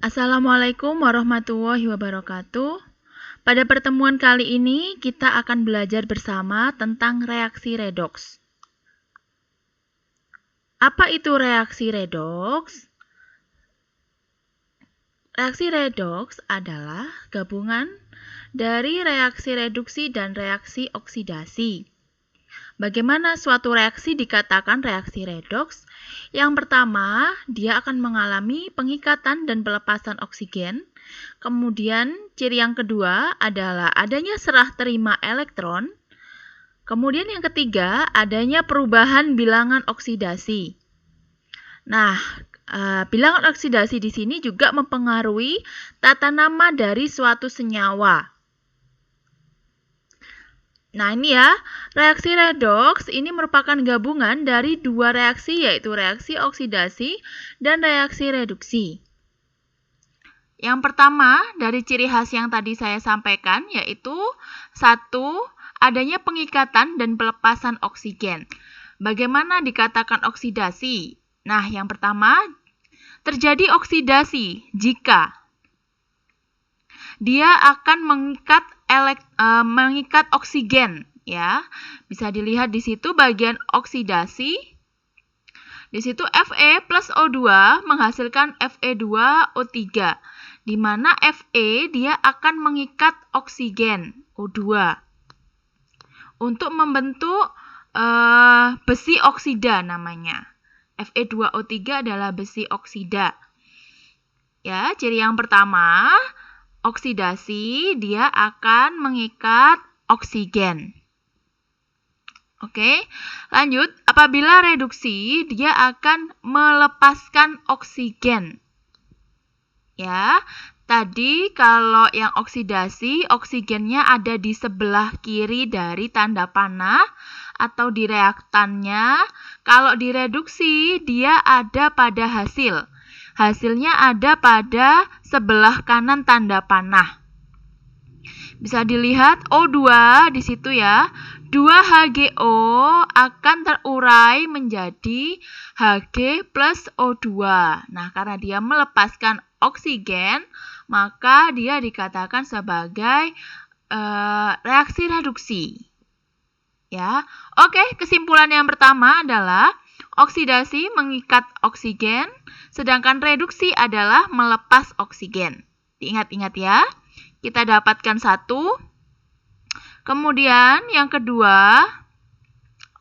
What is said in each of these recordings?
Assalamualaikum warahmatullahi wabarakatuh. Pada pertemuan kali ini kita akan belajar bersama tentang reaksi redoks. Apa itu reaksi redoks? Reaksi redoks adalah gabungan dari reaksi reduksi dan reaksi oksidasi. Bagaimana suatu reaksi dikatakan reaksi redoks? Yang pertama, dia akan mengalami pengikatan dan pelepasan oksigen. Kemudian, ciri yang kedua adalah adanya serah terima elektron. Kemudian yang ketiga, adanya perubahan bilangan oksidasi. Nah, bilangan oksidasi di sini juga mempengaruhi tata nama dari suatu senyawa. Nah, ini ya, reaksi redoks ini merupakan gabungan dari dua reaksi, yaitu reaksi oksidasi dan reaksi reduksi. Yang pertama, dari ciri khas yang tadi saya sampaikan, yaitu satu, adanya pengikatan dan pelepasan oksigen. Bagaimana dikatakan oksidasi? Nah, yang pertama, terjadi oksidasi jika dia akan mengikat oksigen, ya. Bisa dilihat di situ bagian oksidasi. Di situ Fe plus O2 menghasilkan Fe2O3, di mana Fe dia akan mengikat oksigen O2 untuk membentuk besi oksida namanya. Fe2O3 adalah besi oksida. Ya, ciri yang pertama, oksidasi, dia akan mengikat oksigen. Oke, lanjut. Apabila reduksi, dia akan melepaskan oksigen. Ya, tadi kalau yang oksidasi, oksigennya ada di sebelah kiri dari tanda panah atau di reaktannya. Kalau direduksi, dia ada pada hasil. Hasilnya ada pada sebelah kanan tanda panah. Bisa dilihat O2 di situ ya. 2HgO akan terurai menjadi Hg plus O2. Nah, karena dia melepaskan oksigen, maka dia dikatakan sebagai reaksi reduksi. Ya. Oke, kesimpulan yang pertama adalah oksidasi mengikat oksigen, sedangkan reduksi adalah melepas oksigen. Diingat-ingat ya. Kita dapatkan satu. Kemudian yang kedua,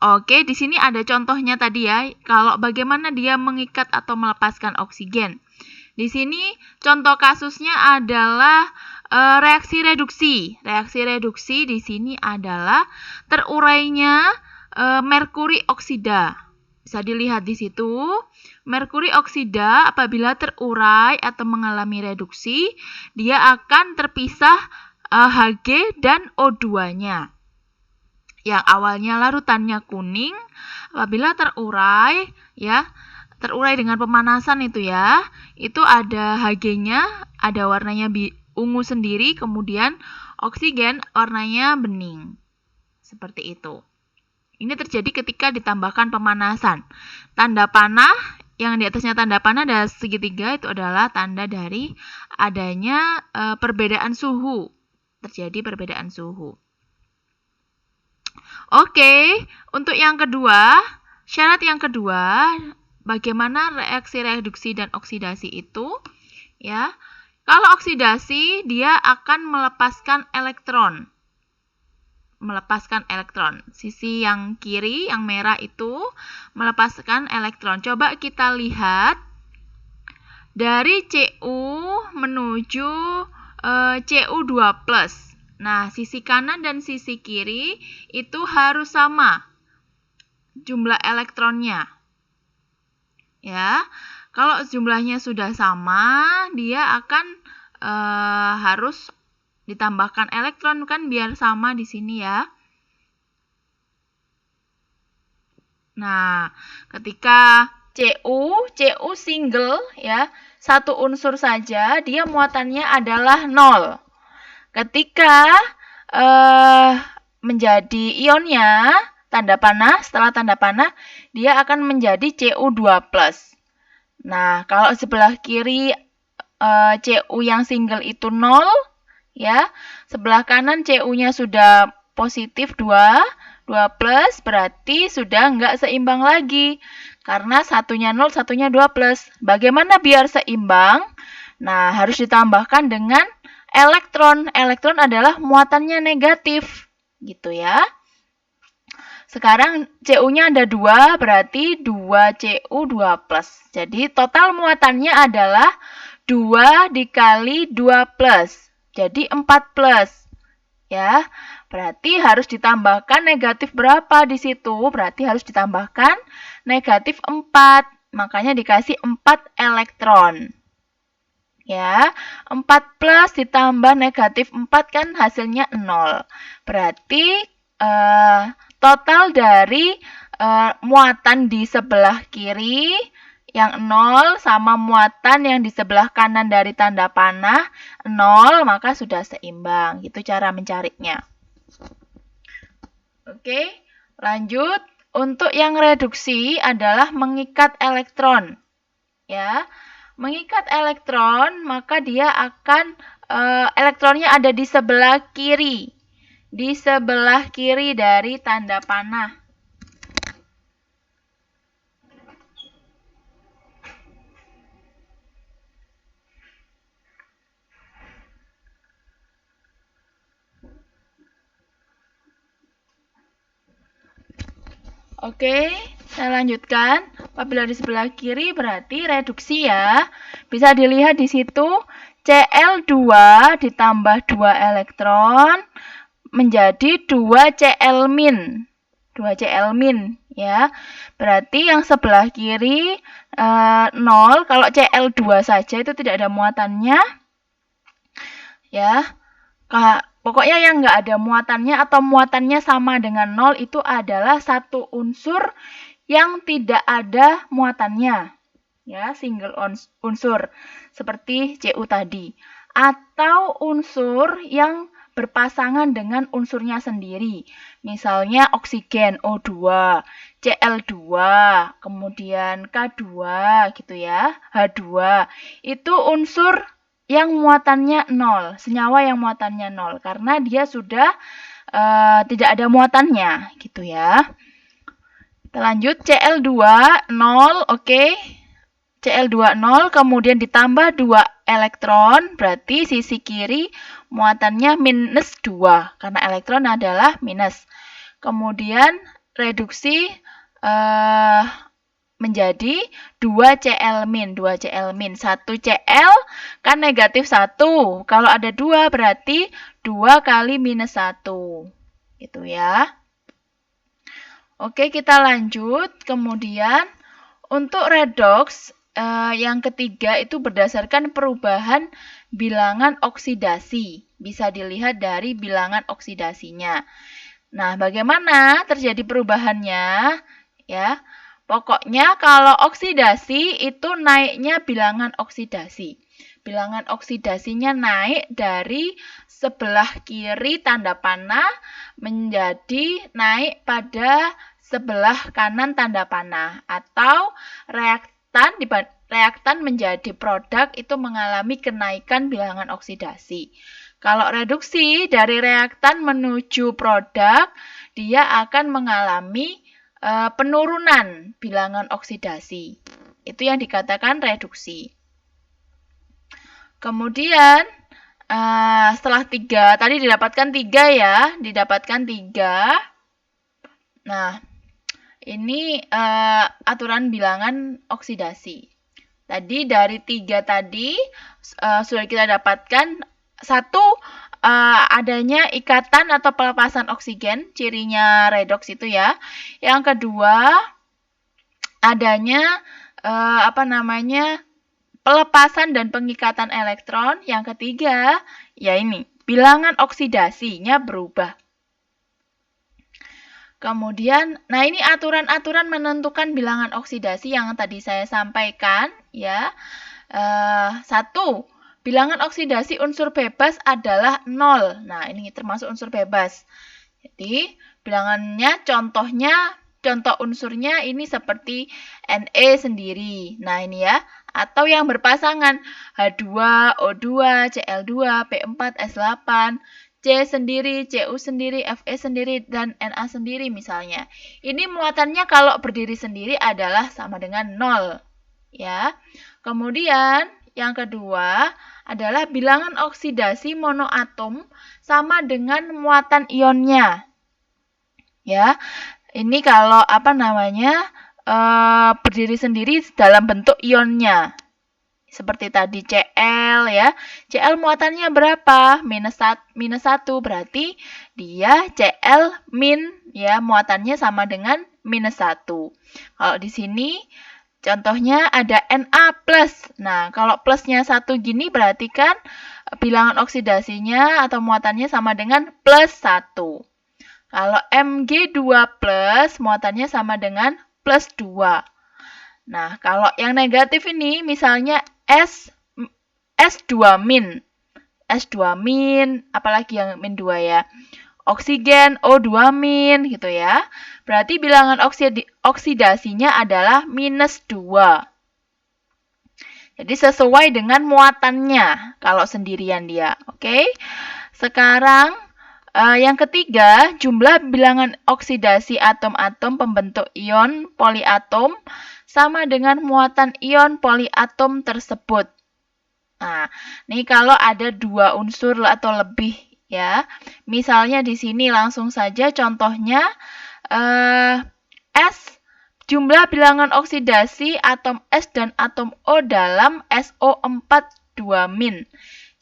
oke, di sini ada contohnya tadi ya. Kalau bagaimana dia mengikat atau melepaskan oksigen. Di sini contoh kasusnya adalah reaksi reduksi. Reaksi reduksi di sini adalah terurainya merkuri oksida. Bisa dilihat di situ, merkuri oksida apabila terurai atau mengalami reduksi, dia akan terpisah Hg dan O2-nya. Yang awalnya larutannya kuning, apabila terurai, ya, terurai dengan pemanasan itu ya, itu ada Hg-nya, ada warnanya ungu sendiri, kemudian oksigen warnanya bening. Seperti itu. Ini terjadi ketika ditambahkan pemanasan. Tanda panah, yang di atasnya tanda panah ada segitiga, itu adalah tanda dari adanya perbedaan suhu. Terjadi perbedaan suhu. Oke, untuk yang kedua, syarat yang kedua, bagaimana reaksi reduksi dan oksidasi itu? Ya, kalau oksidasi, dia akan melepaskan elektron. Sisi yang kiri, yang merah itu melepaskan elektron. Coba kita lihat dari Cu menuju Cu2+. Nah, sisi kanan dan sisi kiri itu harus sama jumlah elektronnya. Ya, kalau jumlahnya sudah sama, dia akan harus ditambahkan elektron kan biar sama di sini ya. Nah, ketika Cu single ya, satu unsur saja, dia muatannya adalah 0. Ketika menjadi ionnya, tanda panah, setelah tanda panah, dia akan menjadi Cu2+. Nah, kalau sebelah kiri Cu yang single itu 0, ya. Sebelah kanan Cu-nya sudah positif 2 plus, berarti sudah nggak seimbang lagi. Karena satunya 0, satunya 2 plus. Bagaimana biar seimbang? Nah, harus ditambahkan dengan elektron. Elektron adalah muatannya negatif. Gitu ya. Sekarang Cu-nya ada 2, berarti 2Cu 2 plus. Jadi total muatannya adalah 2 dikali 2 plus. Jadi 4 plus. Ya, berarti harus ditambahkan negatif berapa di situ? Berarti harus ditambahkan negatif 4. Makanya dikasih 4 elektron. Ya, 4 plus ditambah negatif 4 kan hasilnya 0. Berarti total dari muatan di sebelah kiri yang 0 sama muatan yang di sebelah kanan dari tanda panah 0, maka sudah seimbang. Itu cara mencarinya. Oke, lanjut. Untuk yang reduksi adalah mengikat elektron. Ya. Mengikat elektron, maka dia akan elektronnya ada di sebelah kiri. Di sebelah kiri dari tanda panah. Oke, saya lanjutkan. Apabila di sebelah kiri berarti reduksi ya. Bisa dilihat di situ Cl2 ditambah 2 elektron menjadi 2Cl-. 2Cl- ya. Berarti yang sebelah kiri 0, kalau Cl2 saja itu tidak ada muatannya. Ya. Pokoknya yang nggak ada muatannya atau muatannya sama dengan 0 itu adalah satu unsur yang tidak ada muatannya. Ya, single unsur seperti Cu tadi. Atau unsur yang berpasangan dengan unsurnya sendiri. Misalnya oksigen O2, Cl2, kemudian K2 gitu ya, H2. Itu unsur yang muatannya 0, senyawa yang muatannya 0 karena dia sudah tidak ada muatannya gitu ya. Kita lanjut Cl2 0, oke. Cl2 0 kemudian ditambah 2 elektron, berarti sisi kiri muatannya minus 2 karena elektron adalah minus. Kemudian reduksi menjadi 2Cl-, 2Cl-, 1Cl kan negatif 1. Kalau ada 2 berarti 2 kali minus 1. Gitu ya. Oke, kita lanjut. Kemudian untuk redoks yang ketiga itu berdasarkan perubahan bilangan oksidasi. Bisa dilihat dari bilangan oksidasinya. Nah, bagaimana terjadi perubahannya? Ya. Pokoknya kalau oksidasi itu naiknya bilangan oksidasi. Bilangan oksidasinya naik dari sebelah kiri tanda panah menjadi naik pada sebelah kanan tanda panah. Atau reaktan menjadi produk itu mengalami kenaikan bilangan oksidasi. Kalau reduksi dari reaktan menuju produk, dia akan mengalami penurunan bilangan oksidasi. Itu yang dikatakan reduksi. Kemudian setelah 3, tadi didapatkan 3 ya, didapatkan 3. Nah, ini aturan bilangan oksidasi. Tadi dari 3 tadi sudah kita dapatkan 1 adanya ikatan atau pelepasan oksigen, cirinya redoks itu ya. Yang kedua, adanya pelepasan dan pengikatan elektron. Yang ketiga, ya ini, bilangan oksidasinya berubah. Kemudian, nah ini aturan-aturan menentukan bilangan oksidasi yang tadi saya sampaikan ya. 1. Bilangan oksidasi unsur bebas adalah 0. Nah, ini termasuk unsur bebas. Jadi, bilangannya contoh unsurnya ini seperti Na sendiri. Nah, ini ya, atau yang berpasangan H2, O2, Cl2, P4, S8, C sendiri, Cu sendiri, Fe sendiri, dan Na sendiri misalnya. Ini muatannya kalau berdiri sendiri adalah sama dengan 0. Ya. Kemudian yang kedua adalah bilangan oksidasi monoatom sama dengan muatan ionnya. Ya. Ini kalau berdiri sendiri dalam bentuk ionnya. Seperti tadi Cl ya. Cl muatannya berapa? Minus 1, berarti dia Cl min ya, muatannya sama dengan minus 1. Kalau di sini contohnya ada Na plus. Nah, kalau plusnya 1 gini berarti kan bilangan oksidasinya atau muatannya sama dengan plus 1. Kalau Mg2 plus muatannya sama dengan plus 2. Nah, kalau yang negatif ini misalnya S2 min. S2 min, apalagi yang min 2 ya. Oksigen O2 min gitu ya. Berarti bilangan oksidasinya adalah minus 2. Jadi sesuai dengan muatannya kalau sendirian dia. Oke. Sekarang yang ketiga, jumlah bilangan oksidasi atom-atom pembentuk ion poliatom sama dengan muatan ion poliatom tersebut. Nah, ini kalau ada 2 unsur atau lebih ya. Misalnya di sini langsung saja contohnya S, jumlah bilangan oksidasi atom S dan atom O dalam SO4 2-.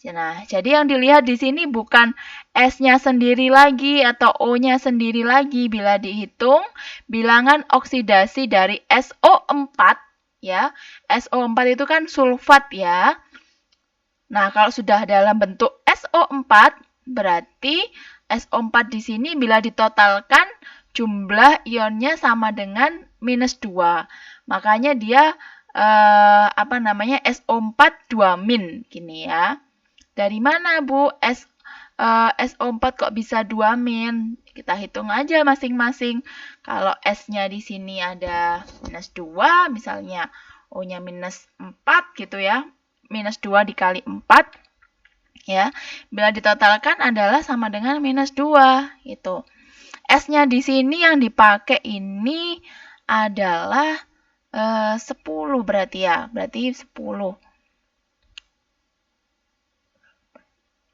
Nah, jadi yang dilihat di sini bukan S-nya sendiri lagi atau O-nya sendiri lagi. Bila dihitung bilangan oksidasi dari SO4 ya. SO4 itu kan sulfat ya. Nah, kalau sudah dalam bentuk SO4 berarti SO4 di sini bila ditotalkan jumlah ionnya sama dengan minus 2. Makanya dia SO4 2- gini ya. Dari mana, Bu? SO4 kok bisa 2-. Kita hitung aja masing-masing. Kalau S-nya di sini ada minus 2, misalnya O-nya minus 4 gitu ya. Minus 2 dikali 4. Ya, bila ditotalkan adalah sama dengan minus 2 gitu. S-nya di sini yang dipakai ini adalah 10 berarti ya. Berarti 10.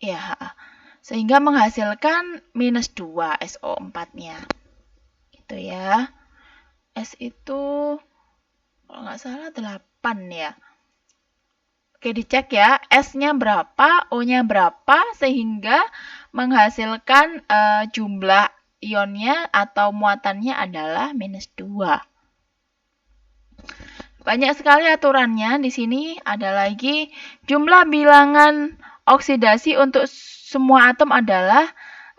Ya, sehingga menghasilkan minus 2 SO4-nya. Gitu ya. S itu kalau nggak salah 8 ya. Oke, dicek ya. S-nya berapa, O-nya berapa, sehingga menghasilkan jumlah ionnya atau muatannya adalah minus 2. Banyak sekali aturannya. Di sini ada lagi jumlah bilangan oksidasi untuk semua atom adalah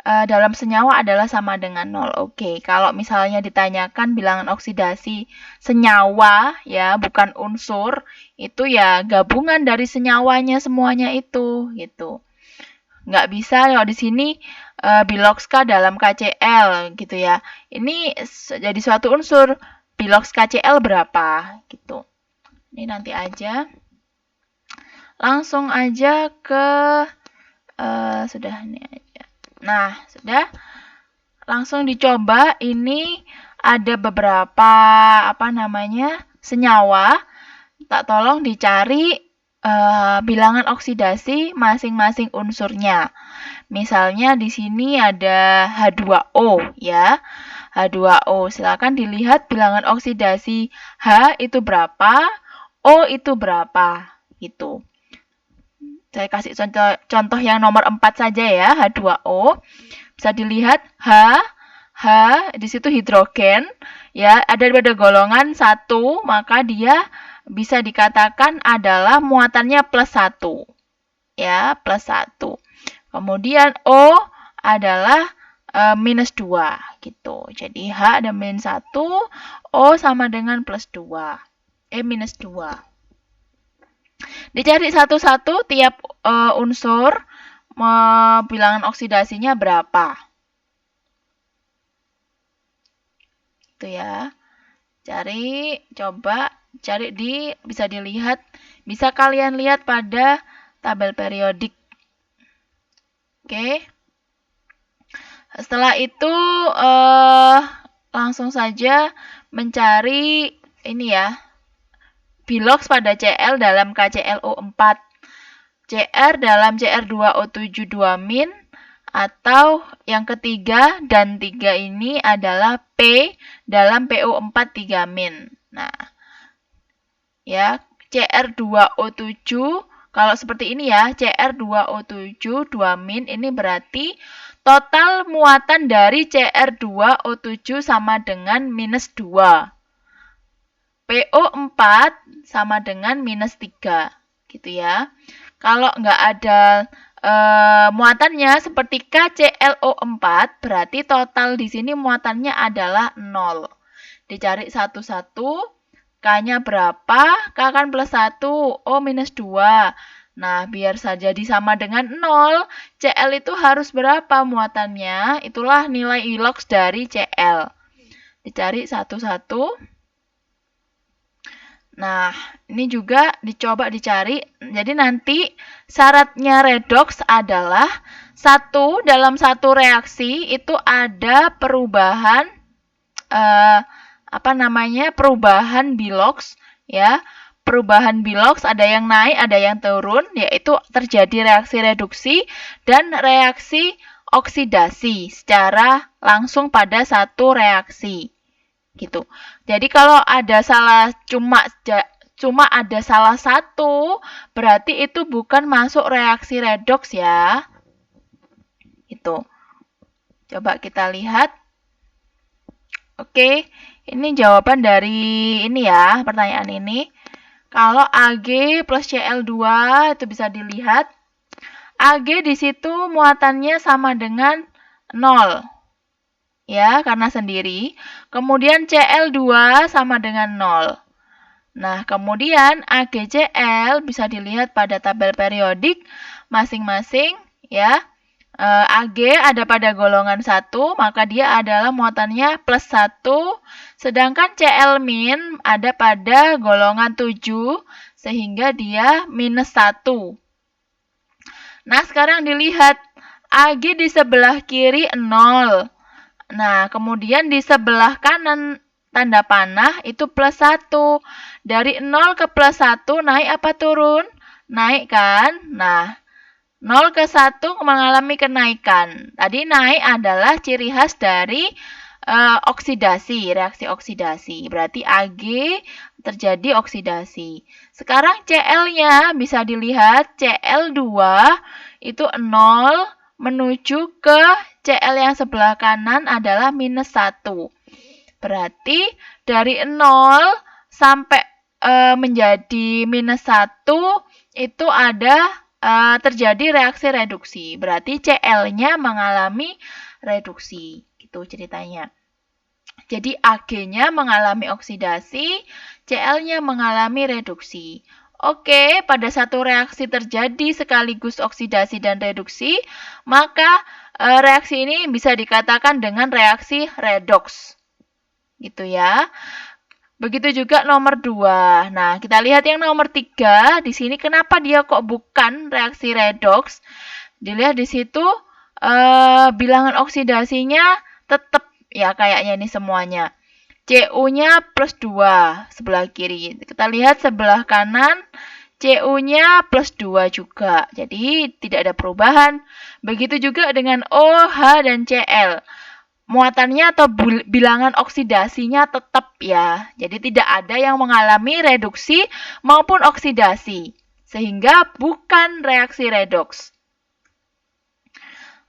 dalam senyawa adalah sama dengan 0. Oke, kalau misalnya ditanyakan bilangan oksidasi senyawa ya, bukan unsur, itu ya gabungan dari senyawanya semuanya itu gitu. Nggak bisa kalau di sini Biloxka dalam KCl gitu ya. Ini jadi suatu unsur. Bilox KCl berapa gitu. Ini nanti aja. Langsung aja ke sudah ini aja. Nah, sudah. Langsung dicoba. Ini ada beberapa senyawa. Tak tolong dicari bilangan oksidasi masing-masing unsurnya. Misalnya di sini ada H2O ya. H2O. Silakan dilihat bilangan oksidasi H itu berapa, O itu berapa gitu. Saya kasih contoh yang nomor 4 saja ya, H2O. Bisa dilihat H di situ hidrogen ya, ada pada golongan 1, maka dia bisa dikatakan adalah muatannya plus 1. Ya, plus 1. Kemudian O adalah minus 2 gitu. Jadi H ada minus 1, O sama dengan plus 2. Minus 2. Dicari satu-satu tiap unsur bilangan oksidasinya berapa. Itu ya. Cari, coba bisa dilihat, bisa kalian lihat pada tabel periodik. Oke. Setelah itu langsung saja mencari ini ya, Bilox pada Cl dalam KClO4, Cr dalam Cr2O7 2-, atau yang ketiga dan 3 ini adalah P dalam PO4 3-. Nah, ya, Cr2O7 kalau seperti ini ya, Cr2O7 2- ini berarti total muatan dari Cr2O7 sama dengan -2. PO4 sama dengan -3, gitu ya. Kalau nggak ada muatannya seperti KClO4, berarti total di sini muatannya adalah 0. Dicari satu-satu, K-nya berapa? K kan +1, O -2. Nah, biar saja disama dengan 0, Cl itu harus berapa muatannya? Itulah nilai Bilox dari Cl. Dicari satu-satu. Nah, ini juga dicoba dicari. Jadi nanti syaratnya redoks adalah dalam satu reaksi itu ada perubahan perubahan Bilox ya. Perubahan Bilox ada yang naik, ada yang turun, yaitu terjadi reaksi reduksi dan reaksi oksidasi secara langsung pada satu reaksi. Gitu. Jadi kalau ada cuma ada salah satu, berarti itu bukan masuk reaksi redoks ya. Itu. Coba kita lihat. Oke, ini jawaban dari ini ya, pertanyaan ini. Kalau Ag plus Cl2 itu bisa dilihat. Ag di situ muatannya sama dengan 0. Ya, karena sendiri. Kemudian Cl2 sama dengan 0. Nah, kemudian AgCl bisa dilihat pada tabel periodik masing-masing ya. Ag ada pada golongan 1, maka dia adalah muatannya +1, sedangkan Cl- ada pada golongan 7, sehingga dia -1. Nah, sekarang dilihat Ag di sebelah kiri 0. Nah, kemudian di sebelah kanan tanda panah itu +1. Dari 0 ke +1 naik apa turun? Naik kan? Nah, 0 ke 1 mengalami kenaikan. Tadi naik adalah ciri khas dari oksidasi, reaksi oksidasi. Berarti Ag terjadi oksidasi. Sekarang Cl-nya bisa dilihat Cl2 itu 0 menuju ke Cl yang sebelah kanan adalah -1. Berarti dari 0 sampai menjadi -1 itu ada terjadi reaksi reduksi. Berarti Cl-nya mengalami reduksi. Gitu ceritanya. Jadi Ag-nya mengalami oksidasi, Cl-nya mengalami reduksi. Oke, pada satu reaksi terjadi sekaligus oksidasi dan reduksi, maka reaksi ini bisa dikatakan dengan reaksi redoks. Gitu ya. Begitu juga nomor 2. Nah, kita lihat yang nomor 3. Di sini kenapa dia kok bukan reaksi redoks? Dilihat di situ bilangan oksidasinya tetap ya kayaknya ini semuanya. Cu-nya +2 sebelah kiri. Kita lihat sebelah kanan Cu-nya +2 juga. Jadi tidak ada perubahan. Begitu juga dengan OH dan Cl. Muatannya atau bilangan oksidasinya tetap ya. Jadi tidak ada yang mengalami reduksi maupun oksidasi. Sehingga bukan reaksi redoks.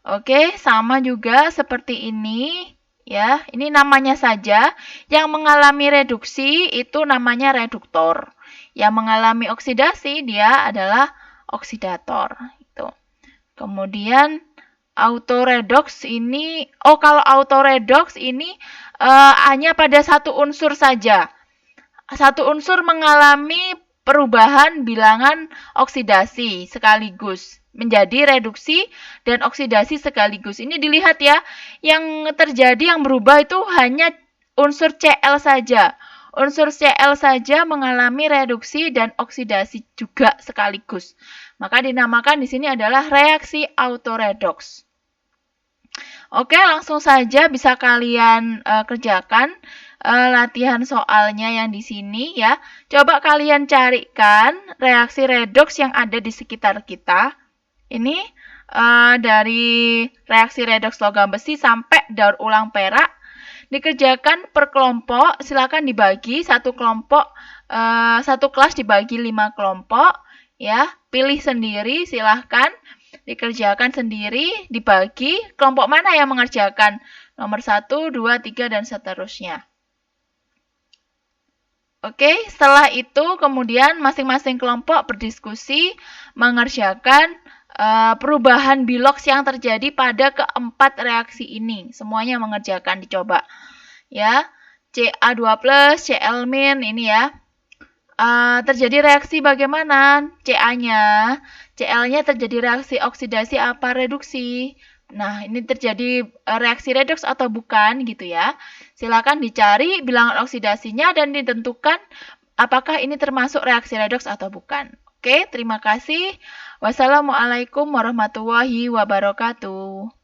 Oke, sama juga seperti ini. Ya, ini namanya saja. Yang mengalami reduksi itu namanya reduktor. Yang mengalami oksidasi dia adalah oksidator. Itu. Kemudian autoredoks ini, kalau autoredoks ini hanya pada satu unsur saja. Satu unsur mengalami perubahan bilangan oksidasi sekaligus. Menjadi reduksi dan oksidasi sekaligus. Ini dilihat ya, yang terjadi yang berubah itu hanya unsur Cl saja. Unsur Cl saja mengalami reduksi dan oksidasi juga sekaligus. Maka dinamakan di sini adalah reaksi autoredoks. Oke, langsung saja bisa kalian kerjakan latihan soalnya yang di sini ya. Coba kalian carikan reaksi redoks yang ada di sekitar kita. Ini dari reaksi redoks logam besi sampai daur ulang perak dikerjakan per kelompok. Silakan dibagi satu kelompok, satu kelas dibagi 5 kelompok ya. Pilih sendiri, silahkan dikerjakan sendiri, dibagi kelompok mana yang mengerjakan nomor 1, 2, 3 dan seterusnya. Oke, setelah itu kemudian masing-masing kelompok berdiskusi mengerjakan perubahan biloks yang terjadi pada keempat reaksi ini. Semuanya mengerjakan, dicoba. Ya, Ca2+, Cl- ini ya. Terjadi reaksi bagaimana? Ca-nya, Cl-nya terjadi reaksi oksidasi apa reduksi? Nah, ini terjadi reaksi redoks atau bukan gitu ya. Silakan dicari bilangan oksidasinya dan ditentukan apakah ini termasuk reaksi redoks atau bukan. Oke, terima kasih. Wassalamualaikum warahmatullahi wabarakatuh.